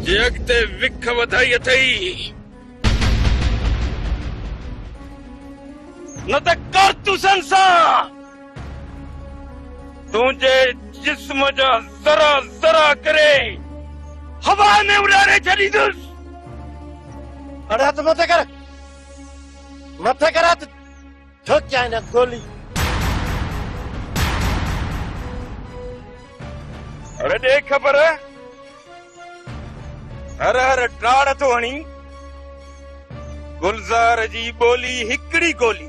जे अॻिते विख वधाई अथई न त कारतूसनि सां तुंहिंजे जिस्म जा ज़रा ज़रा करे हवा में उड़ारे छॾींदुसि। अरे हथ मथे कर हथ ठोक जाए न गोली। अरे दे खबर हर हर टाड़ तो हणी गुलजार जी बोली हिकड़ी गोली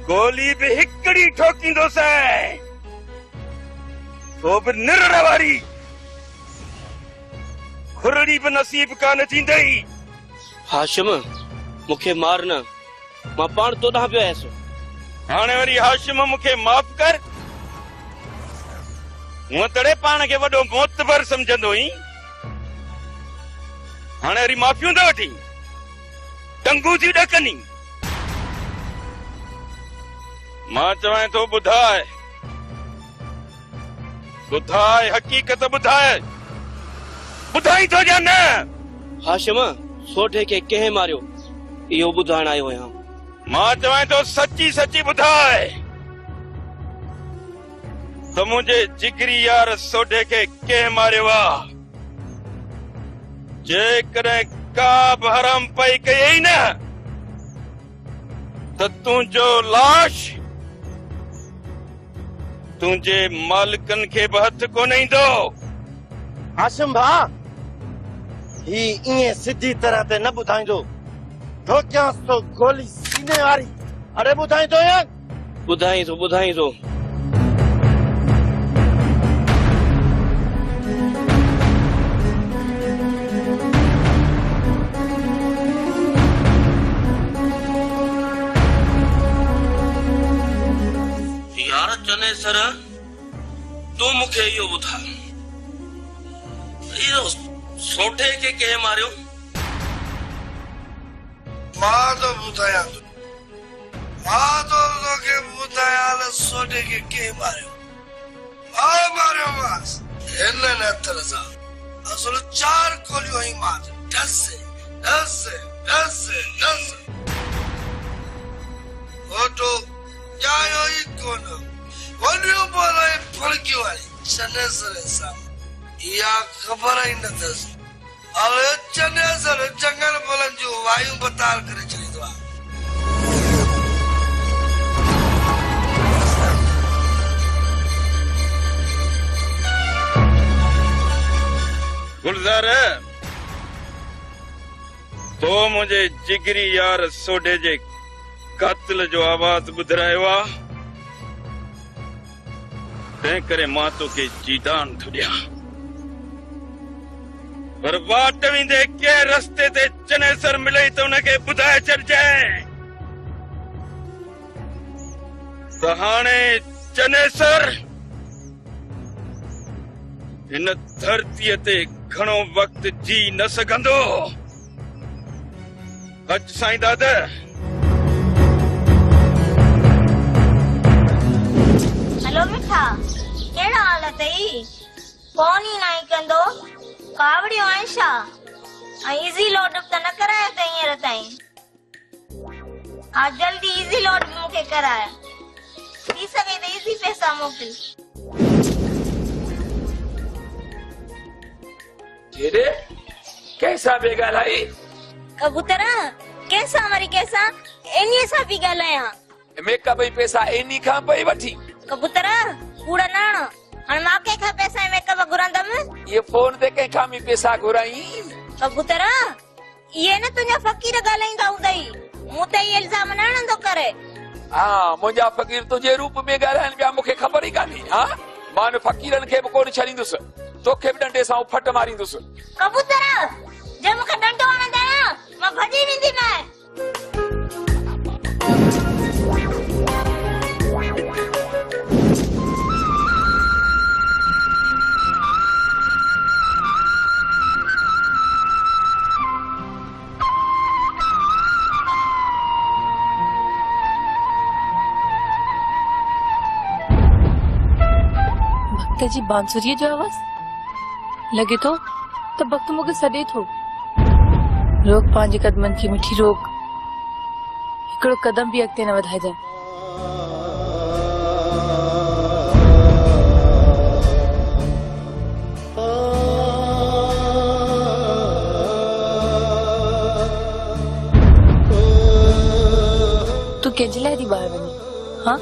गोली भी हिकड़ी ठोकींदो से तो भी निरड़ वारी खुरड़ी भी नसीब कान थींदई। हाशिम मुखे मार न मां पाण तो ॾांहुं पियो आयसि। हाणे वरी हाशिम मुखे माफ़ कर। हूअं तड़े पाण खे वॾो मोतबर समझंदो हुई हाणे वरी माफ़ियूं था वठी टंगू थी ॾकनी। मां चवां थो ॿुधाए ॿुधाए हक़ीक़त ॿुधाए ॿुधाई थो या न। हाशिम सोढे खे कंहिं मारियो इहो ॿुधाइण आयो आहियां। मां चवां थो सची सची ॿुधाए त मुंहिंजे जिगरी यार सोढे खे कंहिं मारियो आहे। जेकॾहिं का बि हराम पई कयई न त तुंहिंजो लाश तुंहिंजे मालिकनि खे बि हथ कोन ईंदो। हाशिम भा ही इएं सिधी तरह ते न ॿुधाईंदो ठोकियांसि तो गोली सीने वारी। अरे ॿुधाईंदो या ॿुधाई थो यार चने सर तू मुखे इहो ॿुधा इहो सोढे खे कंहिं मारियो। मां तो ॿुधायां तोखे ॿुधायां सोढे खे कंहिं मारियो। मारियो मांसि हिन नथर सां असुल 4 गोलियूं हई मां ढस ढस ढस ढस फोटो जायो ई कोन वॾियूं बोले फड़की वारी चनेसर सां इहा ख़बर ई न अथसि। अरे चनेसर जंगल बोलनि जूं वायूं बतार करे छॾींदो आहे। गुलजार तो मुंहिंजे जिगरी यार सोढे जे कातिल जो आवाज़ ॿुधायो आहे तंहिं करे मां तोखे जीदान थो ॾियां। पर वाट वेंदे कंहिं रस्ते ते चनेसर मिलई त उनखे ॿुधाए छॾिजांइ त हाणे चनेसर हिन धरतीअ ते घणो वक्त जी न सघंदो। अच साईं दादा हेलो मिठा कहिड़ा हाल अथई? फोन ई न कंदो कावड़ियो आहीं छा? इज़ी लोड त न करायो त हींअर ताईं? हा जल्दी इज़ी लोड भी मूंखे कराए थी सघे त इज़ी पैसा मोकिल। जेरे कैसा बे ॻाल्हाई? कबूतरा कैसा मरी कैसा इन्हीअ सां पई ॻाल्हायां। मेकअप जी पैसा इन्ही खां पई वठी। कबूतरा कूड़ा न हणो हाणे मां कंहिंखां पैसा मेकअप घुरंदमि? ये फोन ते कंहिंखां बि पैसा घुराई? कबूतरा ये न तुंहिंजा फ़क़ीर ॻाल्हाईंदा हूंदई मूं ते इहे इल्ज़ाम न हणंदो करे। हा मुंहिंजा फ़क़ीर तुंहिंजे रूप में ॻाल्हाइनि पिया मूंखे ख़बर ई कान्हे। हा मां न फ़क़ीरनि खे बि कोन छॾींदुसि तोखे बि डंडे सां फट मारींदुसि। कबूतरा जे मूंखे डंडो हणंदा न मां भॼी वेंदीमांइ। भक्त जी बांसुरीअ जो आवाज़ लगे तो त वक्त मूंखे सॾे थो। रोक पंहिंजे कदमनि खे मिठी रोक, हिकिड़ो कदम बि अॻिते न वधाइजांइ। तूं कंहिंजे लाइ थी ॿाहिरि वञे? हाँ,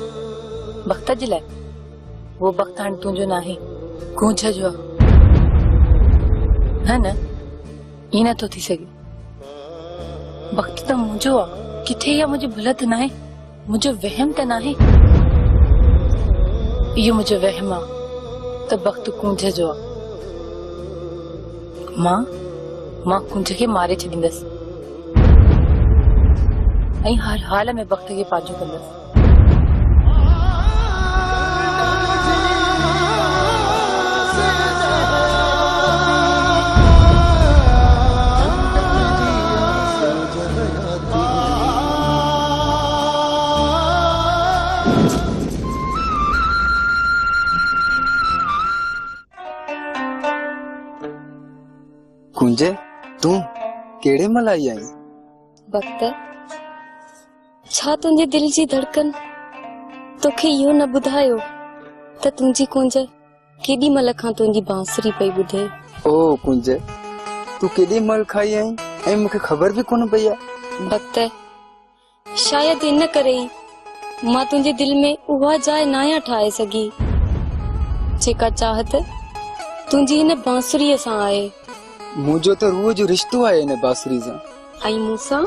वक्त जे लाइ? वो वक्त हाणे तुंहिंजो न आहे, गूंज जो आहे। न न, ईअं नथो थी सघे। वक्त त मुंहिंजो आहे, किथे इहा मुंहिंजी भुल त नाहे, मुंहिंजो वहम त नाहे। इहो मुंहिंजो वहम आहे त वक्त गूंज जो आहे। मां कुंज खे मारे छॾींदसि ऐं हर हाल में वक्त खे पाजो कंदसि। कुंजे, तूं केड़े मल आई आई? वक्त, छा तुंहिंजे दिल जी धड़कन तोखे इहो न ॿुधायो त तुंहिंजी कुंज केॾी महिल खां तुंहिंजी बांसुरी पई ॿुधे? ओ कुंजे, तू केॾी मल खाई आई ऐं मूंखे ख़बर बि कोन पई आहे। वक्त, शायद इन करे ई मां तुंहिंजे दिल में उहा जाइ नाया ठाहे सघी जेका चाहत तुंहिंजी हिन बांसुरीअ सां आहे। मुंहिंजो त रूह जो रिश्तो आहे हिन बांसुरी सां। ऐं मूंसां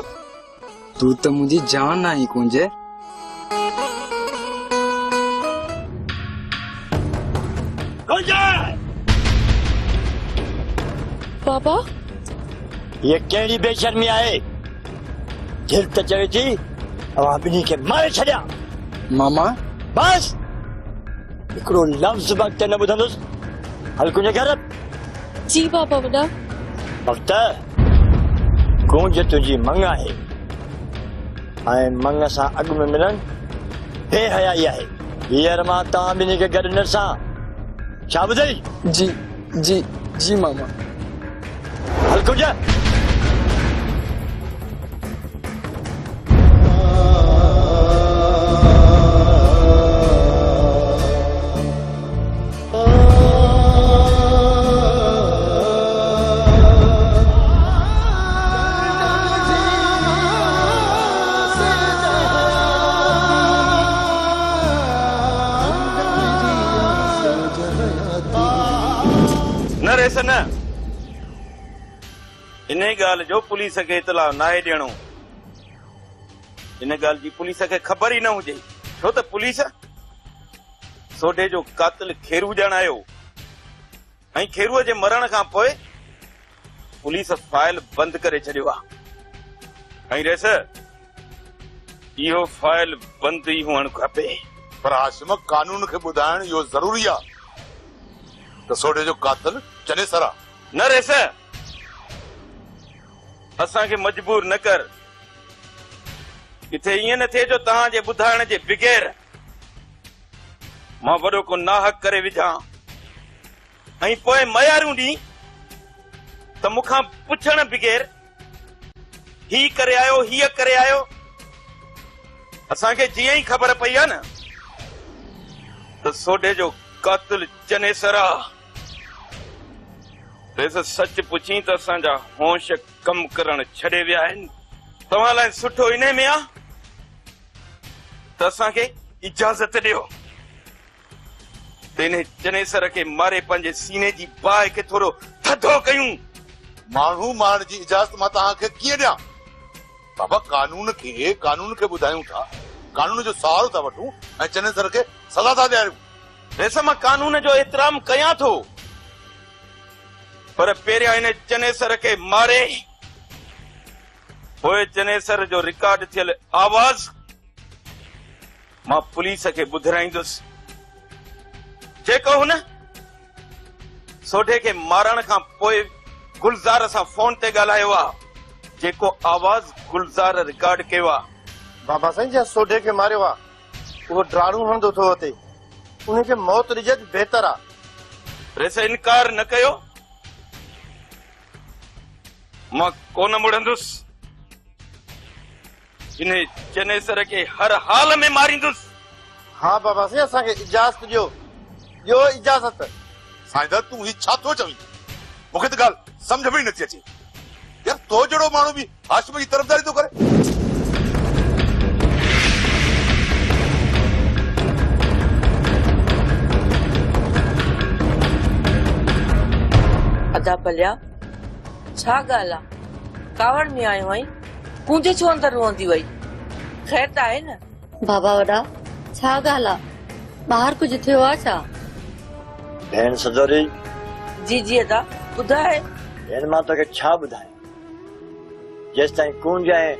तू त मुंहिंजी जान आई कुंजे। बाबा, ये कहिड़ी बेशर्मी आहे? दिल त चवे थी अवां ॿिन्ही खे मारे छॾियां। मामा, बस हिकिड़ो लफ़्ज़ वक्त न ॿुधंदुसि। हल कुंज घर। जी बाबा वॾा। वक्त, गूंज तुंहिंजी मंग आहे ऐं मंग सां अॻु में मिलनि बेहयाई आहे। हींअर मां तव्हां ॿिन्ही खे गॾु न सां छा ॿुधई? जी जी जी मामा। हल कुंज। न इन ॻाल्हि जो पुलिस खे इतला नाहे ॾियणो। इन ॻाल्हि जी पुलिस खे ख़बर ई न हुजे, छो त पुलिस सोढे जो कातिल खेरू ॼण आयो ऐं खेरूअ जे मरण खां पोइ पुलिस फाइल बंदि करे छॾियो आहे। ऐं रेस इहो फाइल बंदि ई हुअणु खपे। पर हाशिम, कानून खे ॿुधाइण इहो ज़रूरी आहे त सोढे जो कातिल चनेसर आहे। न रेस, असांखे मजबूर न कर। किथे ईअं न थिए जो तव्हांजे ॿुधाइण जे बग़ैर मां वॾो को नाहक करे विझां ऐं पोइ मयारूं ॾींहुं त मूंखां पुछण बग़ैर ही करे आयो, हीअ करे आयो। असांखे जीअं ई ख़बर पई आहे न त सोढे जो कातिल चनेसर आहे, सच पुछी त असांजा होश कम करण छॾे विया आहिनि। तव्हां लाइ सुठो इन में आहे त असांखे इजाज़त ॾियो त इन चनेसर खे मारे पंहिंजे सीने जी बाहि खे थोरो थधो कयूं। माण्हू मारण जी इजाज़त मां तव्हांखे कीअं ॾियां? बाबा, कानून खे ॿुधायूं था, कानून जो सहारो था वठूं ऐं चनेसर खे सज़ा था ॾियारियूं। वैसे मां कानून जो एतिराम कयां थो, पर पहिरियां हिन चनेसर खे मारे पोइ चनेसर जो रिकॉर्ड थियल आवाज़ मां पुलिस खे ॿुधाईंदुसि जेको हुन सोढे खे मारण खां पोइ गुलज़ार सां फोन ते ॻाल्हायो आहे, जेको आवाज़ गुलज़ार रिकॉर्ड कयो आहे। बाबा साईं, जंहिं सोढे खे मारियो आहे उहो ड्राड़ू हणंदो थो अचे, उनखे मौत ॾिजे बेहतर आहे। वैसे इनकार न कयो मां कोन मुड़ंदुसि इन्हें चनेसर के हर हाल में मारींदुसि। हाँ बाबा से असांखे इजाज़त ॾियो इजाज़त। साईंदर तूं ही छा थो चवीं? मूंखे त ॻाल्हि सम्झ में ई नथी अचे यार, तो जहिड़ो माण्हू बि हाशिम जी तरफ़दारी थो करे। अदा पलिया छा ॻाल्हि आहे? कावड़ में आयो आई कूंजे छो अंदर रोंदी वई? ख़ैर त आहे न? बाबा वॾा छा ॻाल्हि आहे? ॿाहिरि कुझु थियो आहे छा? भेण सदोरी। जी जी अदा ॿुधाए। भेण मां तोखे छा ॿुधायां? जेसिताईं कूंज ऐं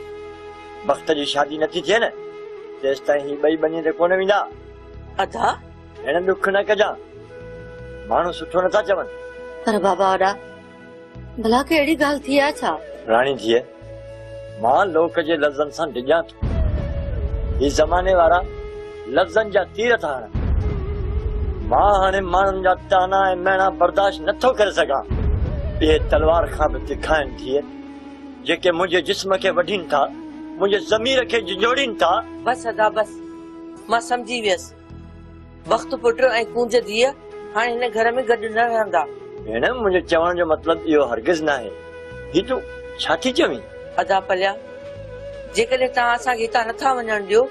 वक़्त जी शादी नथी थिए न तेसिताईं ही ॿई बनी ते कोन वेंदा। अदा भेण ॾुख न कजां, माण्हू सुठो नथा चवनि। पर बाबा वॾा भला के अहिड़ी ॻाल्हि थी आहे छा? राणी थिए मां लोक जे लफ़्ज़नि सां डिॼां थो। ही ज़माने वारा लफ़्ज़नि जा तीर था हणनि। मां हाणे माण्हुनि जा ताना ऐं मेणा बर्दाश्त नथो करे सघां। इहे तलवार खां बि तिखा आहिनि थिए जेके मुंहिंजे जिस्म खे वढीनि था, मुंहिंजे ज़मीर खे झिझोड़ीनि था। बस अदा बस, मां सम्झी वियसि। वक़्त पुट ऐं कूंज धीअ हाणे हिन घर में गॾु न रहंदा। भेण मुंहिंजे चवण जो मतिलबु इहो हरगिज़ न आहे। ही तूं छा थी चवीं? अदा पलिया जेकॾहिं तव्हां असांखे हितां नथा वञण ॾियो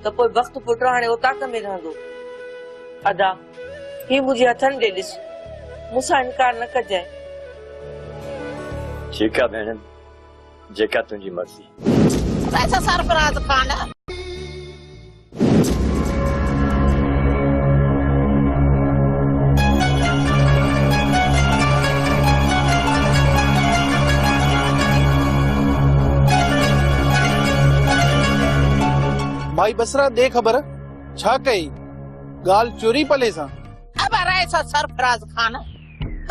त पोइ वक़्त पुट हाणे उताक में रहंदो। अदा ही मुंहिंजे हथनि ॾे ॾिस, मूंसां इनकार न कजांइ। ठीकु आहे भेण, जेका तुंहिंजी मर्ज़ी। वैसा सरफराज खान भाई बसरा दे खबर छा कई गाल चोरी पले सा? अब ऐसा सरफराज खान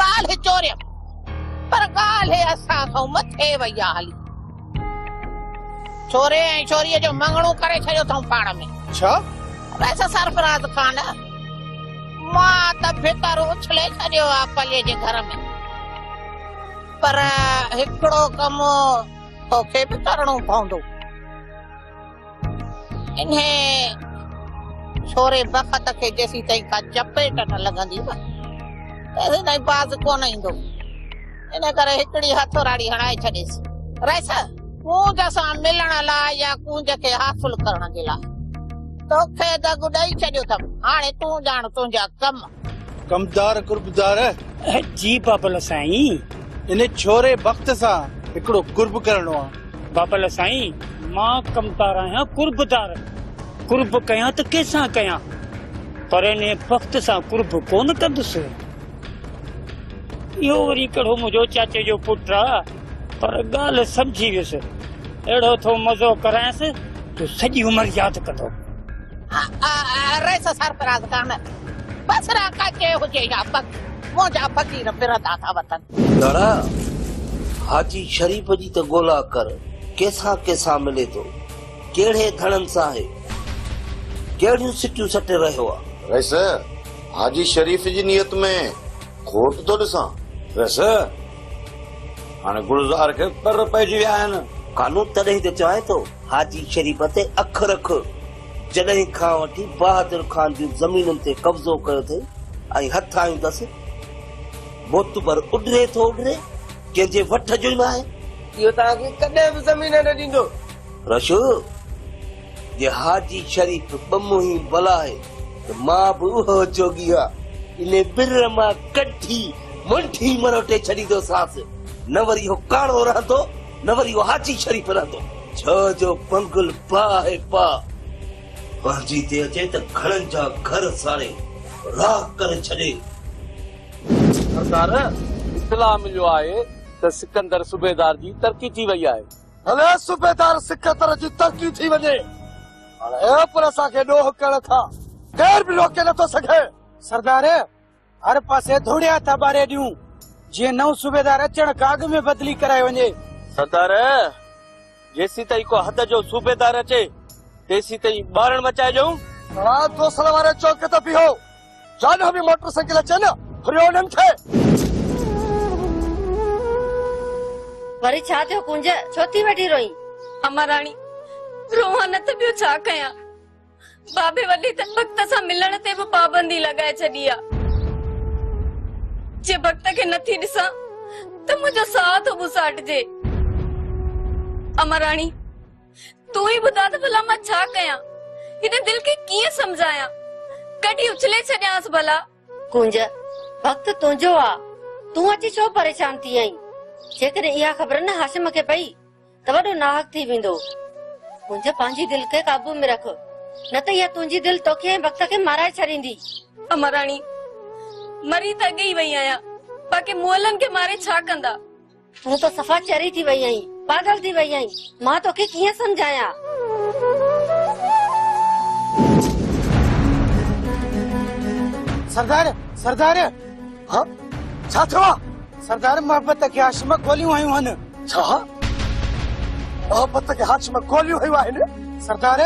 गाल है चोरी पर गाल है असा को मथे वया हली छोरे ऐं छोरीअ जो मंगणो करे छयो थो पाण में। छा? वैसा सरफराज खान मां त भीतर उछले छॾियो आहे पले जे घर में, पर हिकिड़ो कम तोखे बि करणो पवंदो। इन्हे छोरे बख़त खे जेसी ताईं का चपेट न लॻंदी न तेसी ताईं बाज़ कोन ईंदो। इन करे हिकिड़ी हथोराड़ी हणाए छॾेसि। रहिस कूंज सां मिलण लाइ या कूंज खे हासिल करण जे लाइ तोखे दॻु ॾेई छॾियो अथमि। हाणे तूं ॼाण तुंहिंजा कम। कमदार कुर्बदार जी बाबल साईं, इन छोरे वक़्त सां हिकिड़ो कुर्ब करणो आहे। बाबल साईं मां कमदार आहियां कुर्बदार। कुर्ब कयां त कंहिंसां कयां, पर इन वक़्त सां कुर्ब कोन कंदुसि। इहो वरी कहिड़ो मुंहिंजो चाचे जो पुटु आहे, पर ॻाल्हि सम्झी वियुसि। अहिड़ो थो मज़ो करायसि जो सॼी उमिरि यादि कंदो। रहिस सरफराज खान बसरा काचे हुजे या पक मुंहिंजा फ़क़ीर फिरंदा था वतन। दादा हाजी शरीफ़ जी त ॻोल्हा कर, कंहिंसां कंहिंसां मिले थो, कहिड़े धड़नि सां आहे, कहिड़ियूं सिटियूं सटे रहियो आहे। रईस हाजी शरीफ़ जी नियत में खोट थो ॾिसां। बस हाणे गुलज़ार खे पर पइजी विया आहिनि। कानून तॾहिं त चवाए थो हाजी शरीफ़ ते अख रख। जॾहिं खां वठी बहादुर ख़ान जूं ज़मीनुनि ते कब्ज़ो कयो अथई ऐं हथ आयूं अथसि, मोतबर उॾरे थो उॾरे, कंहिंजे वठ जो ई न आहे। इहो तव्हांखे कॾहिं बि ज़मीन न ॾींदो। रशो जे हाजी शरीफ़ बमुही भला आहे त मां बि उहो जोगी आहे। इन बिर मां कठी मुंठी मरोटे छॾींदोसांसि। न वरी इहो काणो रहंदो, न वरी इहो हाजी शरीफ़ रहंदो। छो जो पंगुल पा आहे पा पंहिंजी ते अचे त घणनि जा घर साड़े राह करे छॾे। सरदार इतला मिलियो आहे त सिकंदर सूबेदार जी तरक़ी थी वई आहे। हले सूबेदार सिकंदर जी तरक़ी थी वञे, हाणे पर असांखे ॾोह करण खां केर बि रोके नथो सघे। सरदार हर पासे धोड़िया था ॿारे ॾियूं जीअं नओं सूबेदार अचण खां अॻु में बदिली कराए वञे। सरदार जेसी ताईं को हद जो सूबेदार अचे तेसी ताईं ॿारण मचाए ॾियूं। दोसर वारे चौक ते बीहो, जानो बि मोटरसाइकिल अचे न फरियो उन्हनि खे। वरी छा थियो कुंज छो थी वेठी रोई? अमा राणी रोहा न त ॿियो छा कयां? बाबे वॾे त भक्त सां मिलण ते बि पाबंदी लॻाए छॾी आहे। जे भक्त खे नथी ॾिसां त मुंहिंजो साह थो बुसाटजे। अमा राणी तूं ई ॿुधा त भला मां छा कयां? हिन दिल खे कीअं समझायां? कॾहिं उछले छॾियांसि भला? कुंज वक्त तुंहिंजो आ, तूं अची छो परेशान थी आहीं? जेकॾहिं इहा ख़बर न हाशिम खे पई त वॾो नाहक थी वेंदो। कुंज पंहिंजी दिल खे काबू में रख, न त इहा तुंहिंजी दिल तोखे ऐं वक्त खे माराए छॾींदी। अमा राणी मरी त अॻे ई वई आहियां, बाक़ी मुअलनि खे मारे छा कंदा? तूं त सफ़ा चरी थी वई आहीं, पागल थी वई आहीं। मां तोखे कीअं समझायां? सरदार सरदार हाँ छा थियो आहे? सरदार मोहब्बत खे हाशिम गोलियूं हयूं आहिनि। छा मोहब्बत खे हाशिम गोलियूं हयूं आहिनि? सरदार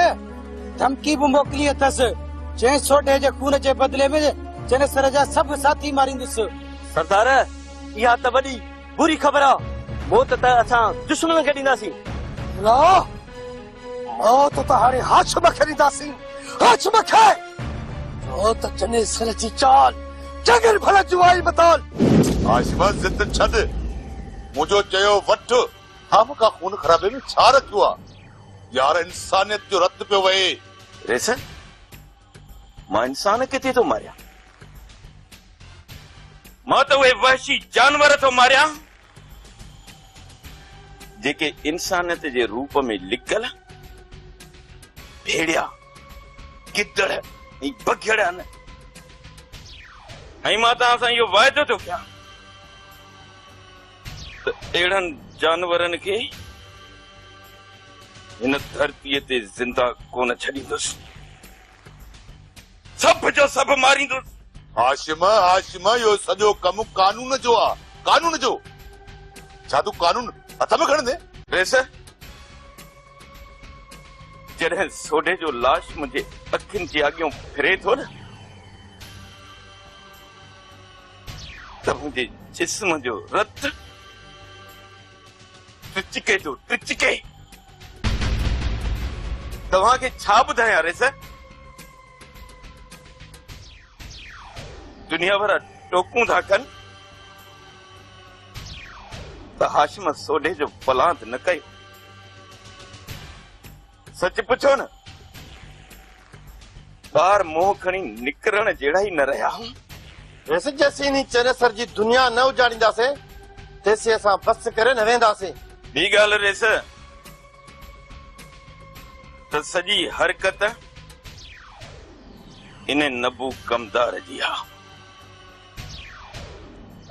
धमकी बि मोकिली अथसि, जंहिं सोडे जे खून जे बदिले में जन सर जा सभु साथी मारींदुसि। सरदार इहा त वॾी बुरी ख़बर आहे। मौत त असां दुश्मन खे ॾींदासीं। मौत त हाणे हाशिम खे ॾींदासीं, हाशिम खे। छो त जने सर जी चाल जगर भला जुआई बताल। हाशिम जिद छॾ, मुंहिंजो चयो वठ। हम का खून खराबे में छा रखियो आहे? यार इंसानियत जो रत पियो वहे। रेस मां इंसान किथे थो मारियां? मां त उहे वहशी जानवर थो मारियां जेके इंसानियत जे रूप में लिकल भेड़िया, गिदड़ ऐं बघिड़ आहिनि। ऐं मां तव्हां सां इहो वाइदो थो कयां त अहिड़नि जानवरनि खे हिन धरतीअ ते ज़िंदा कोन छॾींदुसि, सभु जो सभु मारींदुसि। हाशिम हाशिम इहो सॼो कमु कानून जो आहे, कानून जो। छा तूं कानून हथ में खणंदे? रेस जॾहिं सोडे जो लाश मुंहिंजे अखियुनि जे अॻियां फिरे थो न त मुंहिंजे जिस्म जो रत टिचके थो, टिचके। तव्हांखे छा ॿुधायां रेस? दुनिया भर टोकूं था कनि त हाशिम सोडे जो फलांत न कयो। सच पुछो न, ॿार मोह खणी निकिरण जहिड़ा ई न रहिया। वैसे जैसे नी चने सर जी दुनिया न उजाड़ींदासीं तेसी असां बस करे न वेंदासीं। ॿी ॻाल्हि रेस त सॼी हरकत इन नबू कमदार जी आहे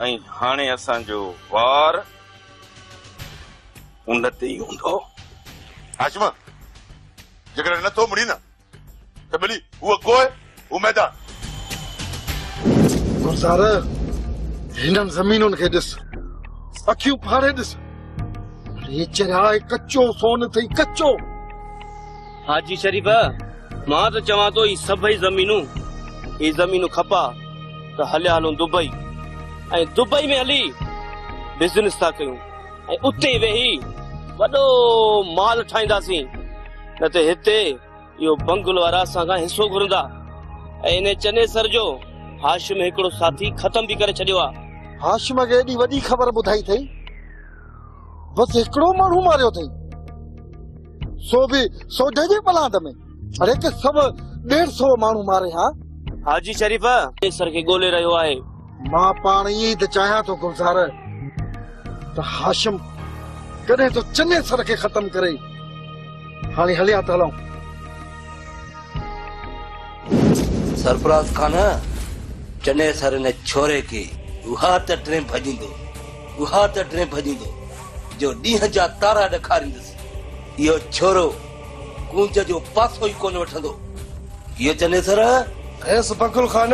ऐं हाणे असांजो वार उन ते ई हूंदो। हाशिम जेकॾहिं नथो मुड़ी न त मिली उहो गोए उहो मैदान। गुलज़ार हिननि ज़मीनुनि खे ॾिस, अखियूं फाड़े ॾिस, ये चराए कच्चो सोन अथई, कच्चो। हाजी शरीफ मां त चवां थो ही सभई ज़मीनूं खपा त हलिया हलूं दुबई, ऐं दुबई में हली बिज़नेस था कयूं ऐं उते वेही वॾो माल ठाहींदासीं। न त हिते इहो बंगलो वारा असां खां हिसो घुरंदा। ऐं इन चने सर जो हाशिम हिकिड़ो साथी ख़तम भी करे छॾियो आहे। हाशिम खे एॾी वॾी ख़बर ॿुधाई अथई, बसि हिकिड़ो माण्हू मारियो अथई, सो बि सोडे जे पलांद में। अरे के सभु 150 माण्हू मारे। हा हाजी शरीफ सर खे ॻोल्हे रहियो आहे। मां पाण ईअं ई त चाहियां थो गुलज़ार त हाशिम कॾहिं तो चने सर खे ख़तम करे। हाणे हलिया त हलूं। सरफराज खान चने सर ने छोरे के उहा त ड्रेम भॼींदो जो ॾींहं जा तारा ॾेखारींदुसि। इहो छोरो कूंज जो पासो ई कोन वठंदो। इहो चने सर एस बकुल खान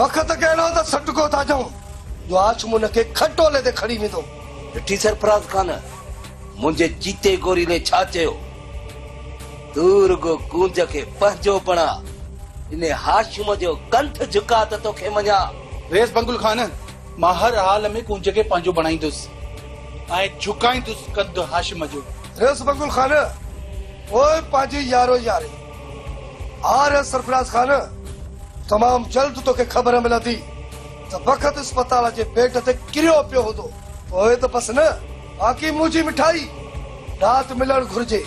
वक़्त कहिड़ो त सटको था जाऊं जो हाशिम उनखे खटोले ते खणी वेंदो। ॾिठी सरफराज खान मुंहिंजे चीते गोरी ने छा चयो? तू रुगो कूंज खे पंहिंजो बणा, इन हाशिम जो कंठ झुका त तोखे मञा। रेस बंगुल खान मां हर हाल में कूंज खे पंहिंजो बणाईंदुसि। ऐं झुकाईंदुसि कंधु हाशिम जो। रेस बंगुल खान ओए पांजी यारो यारे आर सरफराज खान तमाम जल्द तोखे ख़बर मिलंदी त वक़्त अस्पताल जे पेट ते किरियो पियो हूंदो। ओए त बस न बाक़ी मुंहिंजी मिठाई रात मिलण घुर्जे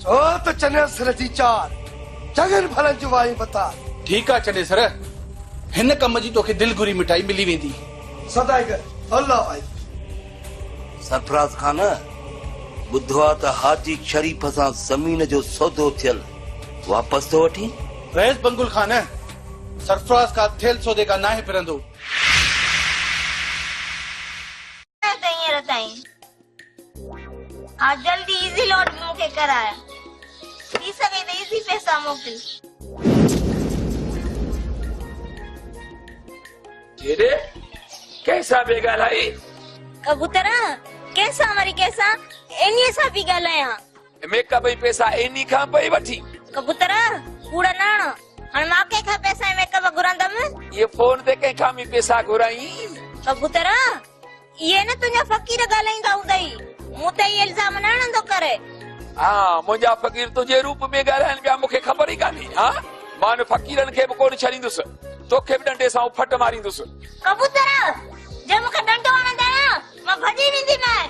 छो त चने सिर जी चार जगन भलन जी वाई बता। ठीकु आहे चने सर, हिन कम जी तोखे दिल घुरी मिठाई मिली वेंदी। सदाई कर अल्लाह भाई। सरफराज खान ॿुधो आहे त हाजी शरीफ सां ज़मीन जो सौदो थियल वापसि थो वठी। रईस बंगुल खान सरफराज का थियल सौदे का नाहे फिरंदो। हींअर ताईं आज जल्दी इजी लोड मूंखे कराए थी सघे त इजी पैसा मोकिल। जेरे कैसा बे ॻाल्हाई कबूतर कैसा मरी कैसा एनी सा भी ॻाल्हायां मेकअप जी पैसा एनी खां पई वठी। कबूतर कूड़ा नाण हाणे मां कंहिंखां पैसा ऐं मेकअप घुरंदमि। ये फोन ते कंहिंखां बि पैसा घुराई। कबूतर ये न तुंहिंजा फ़क़ीर ॻाल्हाईंदा हूंदई, मूं ते इहे इल्ज़ाम न हणंदो करे। हा मुंहिंजा फ़क़ीर तुंहिंजे रूप में ॻाल्हाइनि पिया, मूंखे ख़बर ई कान्हे। हा मां न फ़क़ीरनि खे बि कोन छॾींदुसि, तोखे बि डंडे सां फट मारींदुसि। कबूतर जे मूंखे डंडो हणंदा न मां भॼी वेंदीमांइ।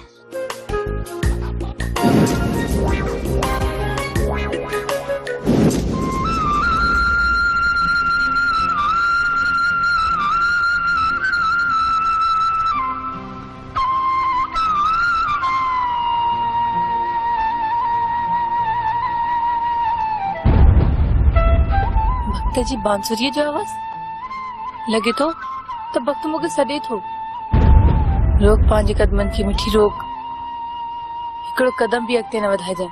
भक्त जी बांसुरीअ जो आवाज़ लगे तो भक्त मूंखे सॾे थो। रोक पंहिंजे कदमनि खे मिठी रोक, हिकिड़ो कदम बि अॻिते न वधाइजांइ।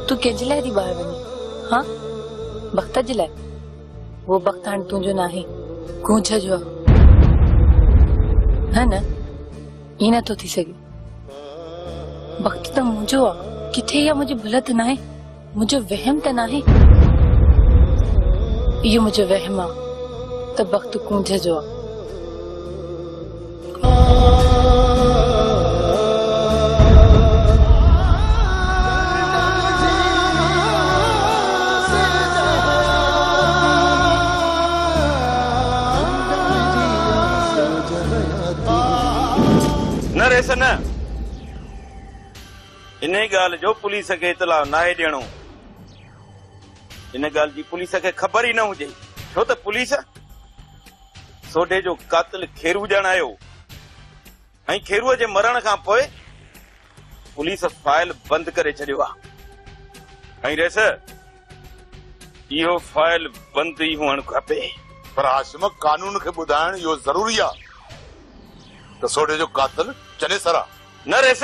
तूं कंहिंजे लाइ थी ॿाहिरि वञे? हा भक्त जे लाइ। वो भक्त हाणे तुंहिंजो न आहे, गूंज जो आहे। न न ईअं नथो थी सघे। भक्त त मुंहिंजो आहे, किथे इहा मुंहिंजी भुल त नाहे, मुंहिंजो वहम त नाहे। इहो मुंहिंजो वहम आहे त भक्त गूंज जो आहे। न इन ॻाल्हि जो पुलिस खे इतला नाहे ॾियणो। इन ॻाल्हि जी पुलिस खे ख़बर ई न हुजे, छो त पुलिस सोडे जो कातिल खेरू ॼण आयो ऐं खेरूअ जे मरण खां पोइ पुलिस फाइल बंदि करे छॾियो आहे। ऐं रेस इहो फाइल बंदि ई हुअणु खपे। पर हाशिम कानून खे ॿुधाइण इहो ज़रूरी आहे त सोडे जो कातिल चने सरा न रेस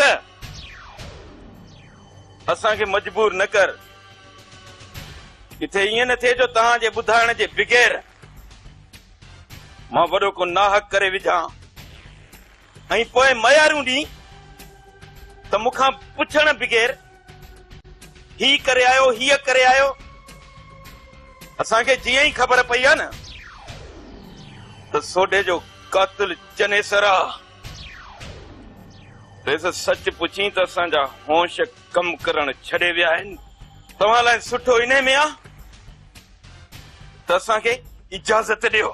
असांखे मजबूर न कर। किथे ईअं न थिए जो तव्हांजे ॿुधाइण जे बग़ैर मां वॾो को नाहक करे विझां ऐं पोइ मयारूं ॾींहुं त मूंखां पुछण बग़ैर ही करे आयो हीअ करे आयो। असांखे जीअं ई ख़बर पई आहे न त सोडे जो कातिल चने सरा। सच पुछी त असांजा होश कम करण छॾे विया आहिनि। तव्हां लाइ सुठो इन में आहे त असांखे इजाज़त ॾियो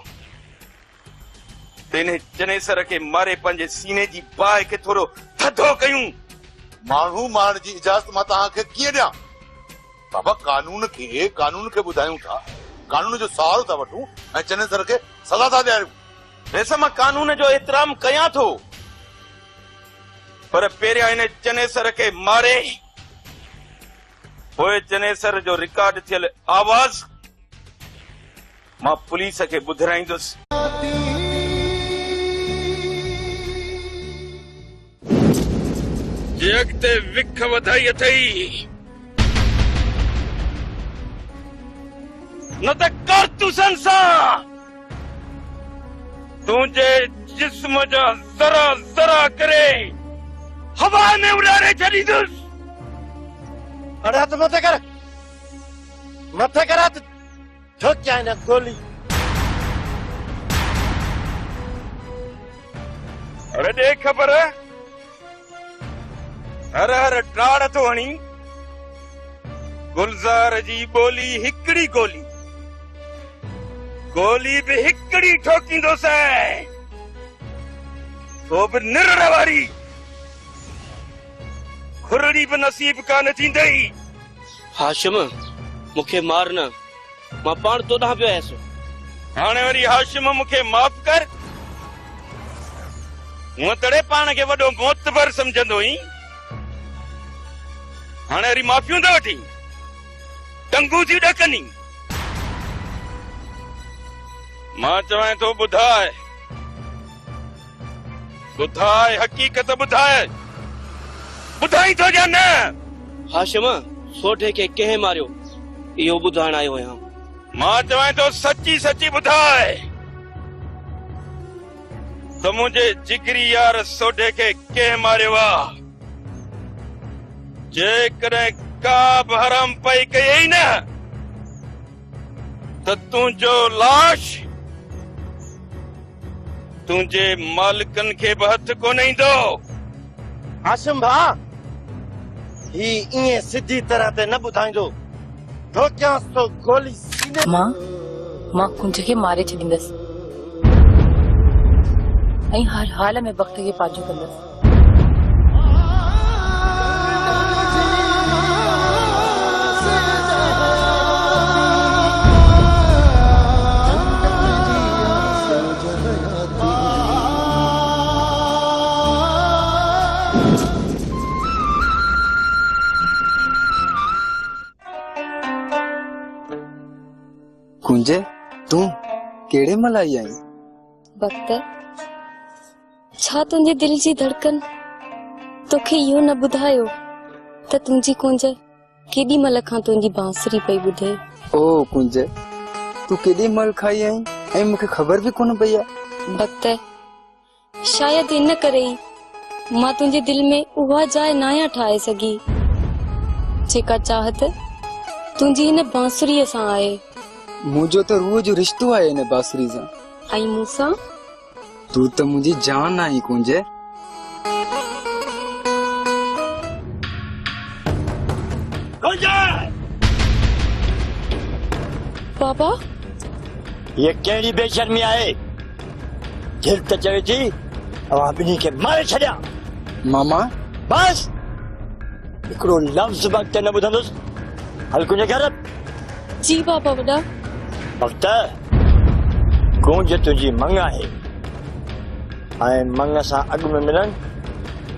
त इन चनेसर खे मारे पंहिंजे सीने जी बाहि खे थोरो थधो कयूं। माण्हू मारण जी इजाज़त मां तव्हांखे कीअं ॾियां? बाबा कानून खे ॿुधायूं था, कानून जो सहारो था वठूं ऐं चनेसर खे सज़ा था ॾियारियूं। वैसे मां कानून जो एतिराम कयां थो, पर पहिरियां इन चनेसर खे मारे पोइ चनेसर जो रिकॉर्ड थियल आवाज़ मां पुलिस खे ॿुधाईंदुसि। जे अॻिते विख वधाई अथई न त कारतूसनि सां तुंहिंजे जिस्म जा ज़रा ज़रा करे हवा में उड़ारे छॾींदुसि। अरे हथ मथे कर हथ ठोकिया न गोली। अरे दे खबर हर हर टाड़ तो हणी गुलज़ार जी बोली हिकड़ी गोली गोली भी हिकड़ी ठोकींदोसीं तो भी निरड़ वारी खुरड़ी भी नसीब कान थींदई। हाशिम मुखे मार न मां पाण तो ॾांहुं पियो आयसि। हाणे वरी हाशिम मुखे माफ़ कर। हूअं तड़े पाण खे वॾो मोतबर समझंदो हुई हाणे वरी माफ़ियूं थो वठी टंगू थी ॾकनी। मां चवां थो ॿुधाए ॿुधाए हक़ीक़त ॿुधाए ॿुधाई थो या न। हाशिम सोढे खे कंहिं मारियो इहो ॿुधाइण आयो आहियां। मां चवां थो सची सची ॿुधाए तो मुझे जिगरी यार सोढे के कंहिं मारियो आहे। जेकॾहिं का बि हराम पई कयई न त तुंहिंजो लाश तुंहिंजे मालिकनि खे बि हथ कोन ईंदो। हाशिम भाउ ही ईअं सिधी तरह ते न ॿुधाईंदो ठोकियांसि तो गोली सीने। मां कुंज खे मारे छॾींदसि ऐं हर हाल में वक्त खे पाजो कंदसि। कुंजे तू केड़े मल आई आई? वक्त छा तुंहिंजे दिल जी धड़कन तोखे इहो न ॿुधायो त तुंहिंजी कुंज केॾी महिल खां तुंहिंजी बांसुरी पई ॿुधे। ओ कुंजे तू केॾी मल खाई आई ऐं मूंखे ख़बर भी कोन पई आहे। वक्त शायद इन करे ई मां तुंहिंजे दिल में उहा जाइ नाया ठाहे सघी जेका चाहत तुंहिंजी हिन बांसुरीअ सां आहे। मुझो तो रूह जो रिश्तो आहे इन बांसुरी सां। ऐं मूंसां तू तो मुझी जान आई कुंजे। बाबा ये कहिड़ी बेशर्मी आहे दिल त चवे थी अवां ॿिन्ही खे मारे छॾिया। मामा बस हिकिड़ो लफ़्ज़ वक़्त न ॿुधंदुसि। हल कुंज घर। जी बाबा वॾा। वक़्त कुंज तुंहिंजी मंग आहे ऐं मंग सां अॻु में मिलण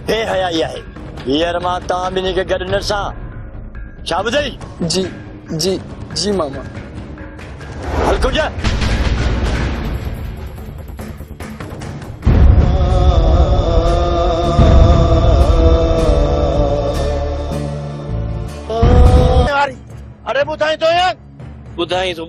बेहयाई आहे। हींअर मां तव्हां ॿिन्ही खे गॾु न सां छा ॿुधई? जी जी जी मामा। हल कुंज। अरे ॿुधाई तो यार। ॿुधाई थो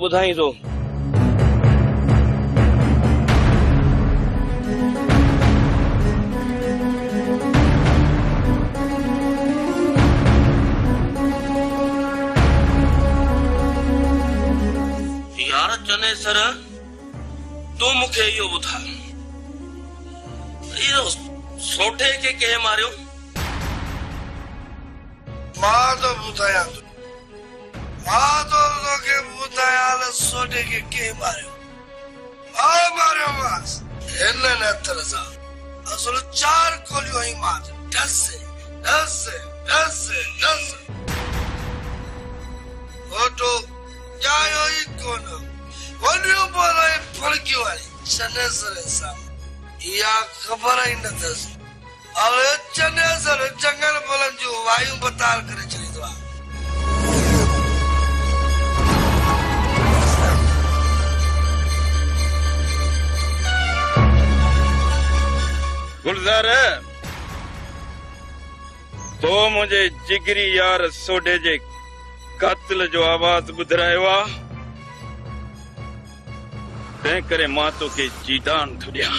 यार चने सर तू मूंखे इहो ॿुधा इहो सोठे खे कंहिं मारियो? मां तो ॿुधायां थो मां तो तोखे ॿुधायां सोढे खे कंहिं मारियो। मां मारियो मांसि हिन नथर सां। असुल 4 गोलियूं हई मां ढस ढस ढस ढस फोटो जायो ई कोन वॾियो बोले फड़की वारी चनेसर सां इहा ख़बर ई न अथसि। अरे चनेसर जंगल बोलनि जूं वायूं बताल करे छॾींदो आहे। गुलज़ार तो मुझे जिगरी यार सोडे जे कातिल जो आवाज ॿुधायो आहे तंहिं करे मां तोखे जीदान थो ॾियां।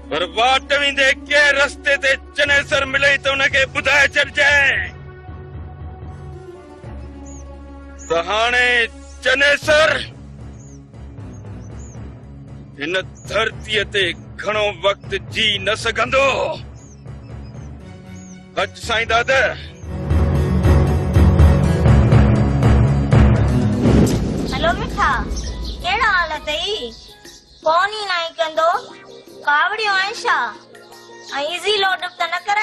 पर वाट वेंदे के रस्ते ते चनेसर मिले तो उनखे ॿुधाए छॾिजे त हाणे चनेसर हिन धरतीअ ते घणो वक्त जी न सघंदो। अच साईं दादा। हेलो मिठा, कहिड़ा हाल अथई? फोन ई न कंदो, कावड़ियो आहीं छा? ऐं इज़ी लोड त न कराए?